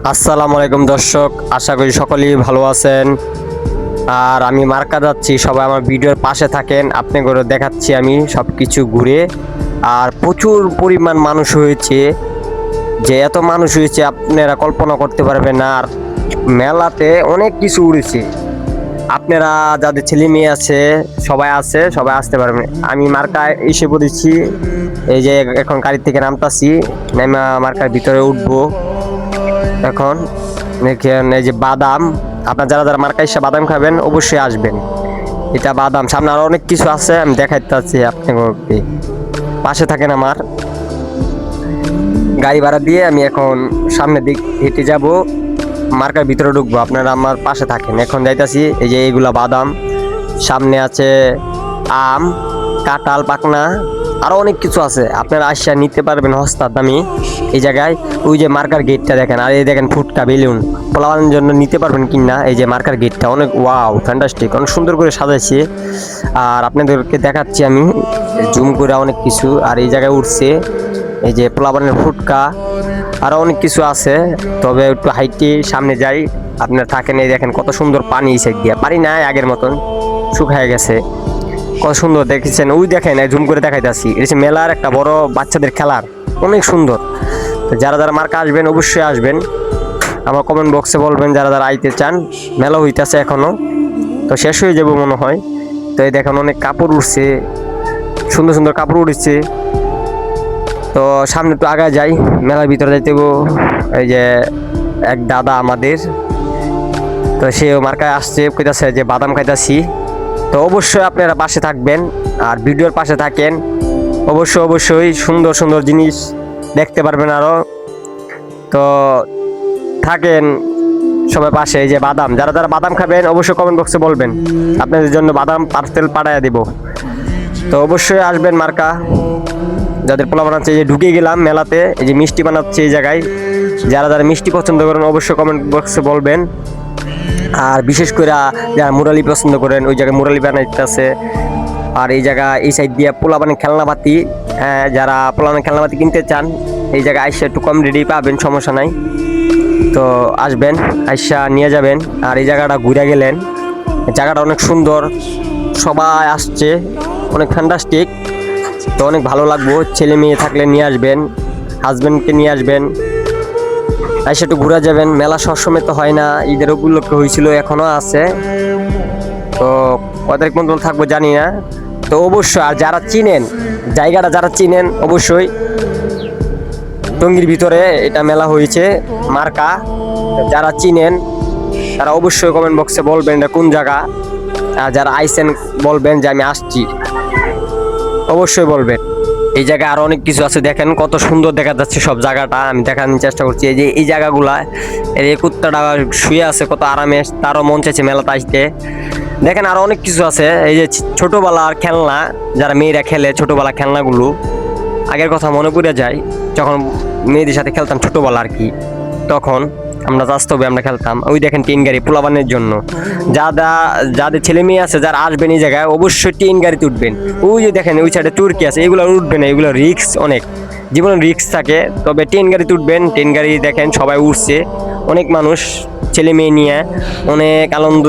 আসসালামু আলাইকুম দর্শক, আশা করি সকলেই ভালো আছেন। আর আমি মার্কা যাচ্ছি, সবাই আমার ভিডিওর পাশে থাকেন। আপনাদের দেখাচ্ছি আমি সব কিছু ঘুরে। আর প্রচুর পরিমাণ মানুষ হয়েছে, যে এত মানুষ হয়েছে আপনারা কল্পনা করতে পারবেন না। আর মেলাতে অনেক কিছু উড়েছে, আপনারা যাদের ছেলে মেয়ে আছে সবাই আসতে পারবেন। আমি মার্কায় এসে পড়েছি, এই যে এখন গাড়ি থেকে নামতাছি, নেমে মার্কার ভিতরে উঠবো। এখন দেখেন এই যে বাদাম, আপনার যারা যারা মার্কা এসে বাদাম খাবেন অবশ্যই আসবেন। এটা বাদাম, সামনে আরো অনেক কিছু আছে, আমি দেখাইতেছি আপনাকে। পাশে থাকেন, আমার গাড়ি ভাড়া দিয়ে আমি এখন সামনের দিক হেঁটে যাব, মার্কার ভিতরে ঢুকবো। আপনারা আমার পাশে থাকেন। এখন যাইতাছি, এই যে এইগুলা বাদাম, সামনে আছে আম, কাঁঠাল পাকনা, আরো অনেক কিছু আছে। আপনারা আসা নিতে পারবেন হস্তার দামি এই জায়গায়। ওই যে মার্কার গেটটা দেখেন, আর এই দেখেন ফুটকা বেলুন, পোলাবানের জন্য নিতে পারবেন কিনা। এই যে মার্কার গেটটা অনেক ওয়াও ফ্যান্টাস্টিক, অনেক সুন্দর করে সাজাইছে। আর আপনাদেরকে দেখাচ্ছি আমি জুম করে অনেক কিছু। আর এই জায়গায় উঠছে এই যে পোলাবানের ফুটকা, আরো অনেক কিছু আছে। তবে একটু হাইটে সামনে যাই, আপনারা থাকেন। এই দেখেন কত সুন্দর পানি, সাইড দিয়ে পানি নাই আগের মতন, শুকায় গেছে। কত সুন্দর দেখেছেন, ওই দেখেন জুম করে দেখাইতেছি। এটা মেলার একটা বড় বাচ্চাদের খেলার, অনেক সুন্দর। তো যারা যারা মার্কা আসবেন অবশ্যই আসবেন, আমার কমেন্ট বক্সে বলবেন যারা যারা আইতে চান। মেলা হইতেছে এখনো, তো শেষ হয়ে যাবো মনে হয়। তো এই দেখেন অনেক কাপড় উঠছে, সুন্দর সুন্দর কাপড় উঠছে। তো সামনে একটু আগে যাই, মেলার ভিতরে যাইতে। এই যে এক দাদা আমাদের, তো সেও মার্কায় আসছে, কইতাছে যে বাদাম খাইতাছি। তো অবশ্যই আপনারা পাশে থাকবেন আর ভিডিওর পাশে থাকেন। অবশ্যই সুন্দর সুন্দর জিনিস দেখতে পারবেন আরো। তো থাকেন সবাই পাশে। এই যে বাদাম, যারা যারা বাদাম খাবেন অবশ্যই কমেন্ট বক্সে বলবেন, আপনাদের জন্য বাদাম পার্সেল পাঠাইয়া দিব। তো অবশ্যই আসবেন মার্কা। যাদের পোলা বানাচ্ছে, এই যে ঢুকে গেলাম মেলাতে, এই যে মিষ্টি বানাচ্ছে এই জায়গায়। যারা যারা মিষ্টি পছন্দ করেন অবশ্যই কমেন্ট বক্সে বলবেন। আর বিশেষ করে যারা মুরালি পছন্দ করেন, ওই জায়গায় মুরালি বানাইতেছে। আর এই জায়গা এই সাইড দিয়ে পোলাপানের খেলনাপাতি, যারা পোলাপানের খেলনাপাতি কিনতে চান এই জায়গায় আইসা একটু কম রেডি পাবেন, সমস্যা নাই। তো আসবেন, আইসা নিয়ে যাবেন। আর এই জায়গাটা ঘুরে গেলেন, জায়গাটা অনেক সুন্দর, সবাই আসছে, অনেক ফ্যান্টাস্টিক। তো অনেক ভালো লাগবো। ছেলে মেয়ে থাকলে নিয়ে আসবেন, হাজব্যান্ডকে নিয়ে আসবেন, আইসা একটু ঘুরে যাবেন। মেলা সবসময় তো হয় না, ঈদের উপলক্ষে হয়েছিল, এখনো আছে। তো কত তারিখ পর্যন্ত থাকবো জানি না। তো অবশ্যই আর যারা চিনেন জায়গাটা, যারা চিনেন অবশ্যই, টঙ্গীর ভিতরে এটা মেলা হয়েছে মার্কা। যারা চিনেন তারা অবশ্যই কমেন্ট বক্সে বলবেন এটা কোন জায়গা। আর যারা আইসেন বলবেন যে আমি আসছি, অবশ্যই বলবেন। এই জায়গায় আরো অনেক কিছু আছে, দেখেন কত সুন্দর দেখা যাচ্ছে সব জায়গাটা। আমি দেখানোর চেষ্টা করছি। এই যে এই জায়গাগুলা, এই কুত্তাটা শুয়ে আছে কত আরামে, তারও মন চাইছে মেলাতে আসতে। দেখেন আরো অনেক কিছু আছে, এই যে ছোটবেলার খেলনা, যারা মেয়েরা খেলে ছোটবেলার খেলনাগুলো, আগের কথা মনে পড়ে যায় যখন মেয়েদের সাথে খেলতাম ছোটবেলা আর কি। তখন আমরা বাস্তবে আমরা খেলতাম। ওই দেখেন টিন গাড়ি পোলাবানের জন্য, যাদের ছেলে মেয়ে আছে যারা আসবেন এই জায়গায় অবশ্যই টিন গাড়িতে উঠবেন। ওই যে দেখেন ওই সাইডে চুরকি আছে, এগুলো উঠবেন না, এগুলো রিক্স অনেক, জীবনে রিক্স থাকে। তবে টিন গাড়িতে উঠবেন। টিন গাড়ি দেখেন সবাই উঠছে, অনেক মানুষ ছেলে মেয়ে নিয়ে অনেক আনন্দ